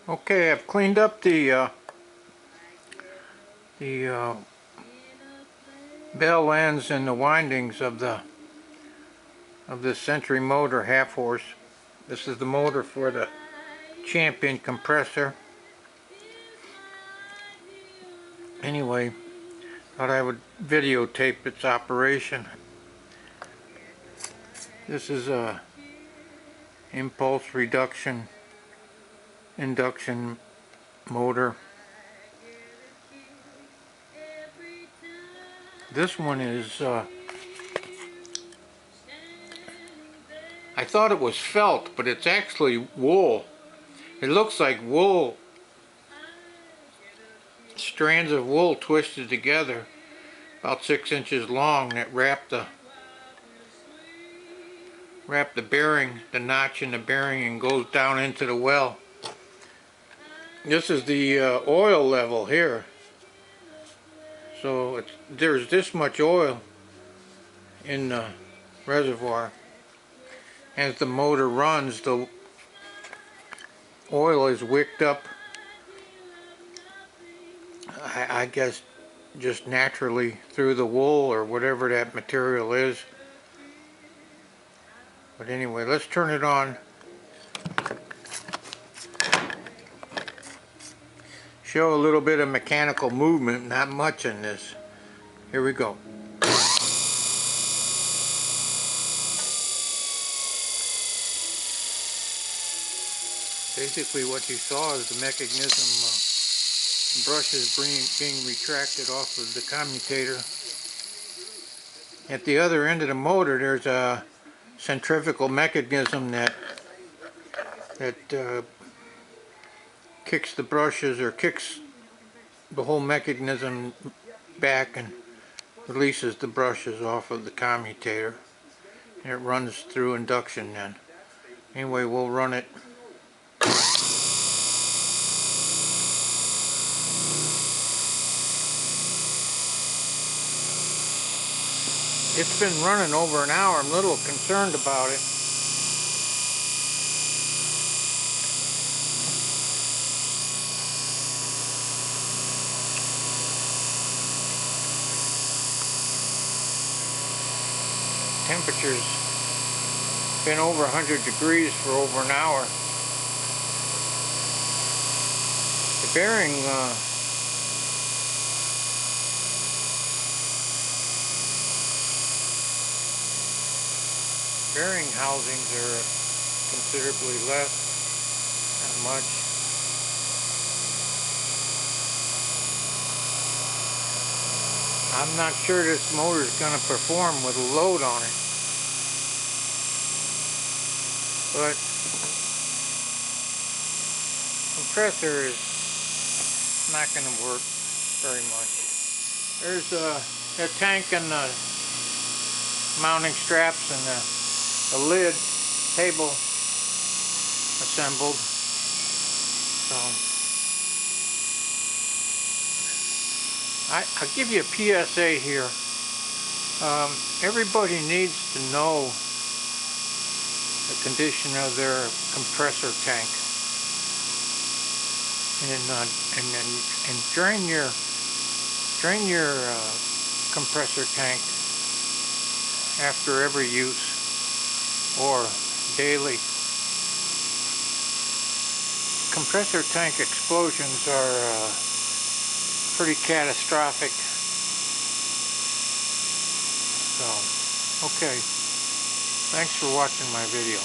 Okay, I've cleaned up the bell ends and the windings of this Century motor half horse. This is the motor for the Ambient compressor. Anyway, thought I would videotape its operation. This is a impulse reduction induction motor. This one is I thought it was felt, but it's actually wool. It looks like wool, strands of wool twisted together, about 6 inches long, that wrap the bearing, the notch in the bearing, and goes down into the well. This is the oil level here. So there's this much oil in the reservoir. As the motor runs, the oil is wicked up, I guess just naturally through the wool or whatever that material is. But anyway, let's turn it on. Show a little bit of mechanical movement, not much in this. Here we go. Basically what you saw is the mechanism, brushes being retracted off of the commutator. At the other end of the motor there's a centrifugal mechanism that kicks the brushes, or kicks the whole mechanism back and releases the brushes off of the commutator. And it runs through induction then. Anyway, we'll run it. It's been running over an hour. I'm a little concerned about it. Temperature's been over 100 degrees for over an hour. The bearing housings are considerably less, not much. I'm not sure this motor is going to perform with a load on it, but compressor is not going to work very much. There's a tank and the mounting straps and the lid table assembled. So I'll give you a PSA here. Everybody needs to know the condition of their compressor tank, and drain your compressor tank after every use or daily. Compressor tank explosions are pretty catastrophic. So, okay. Thanks for watching my video.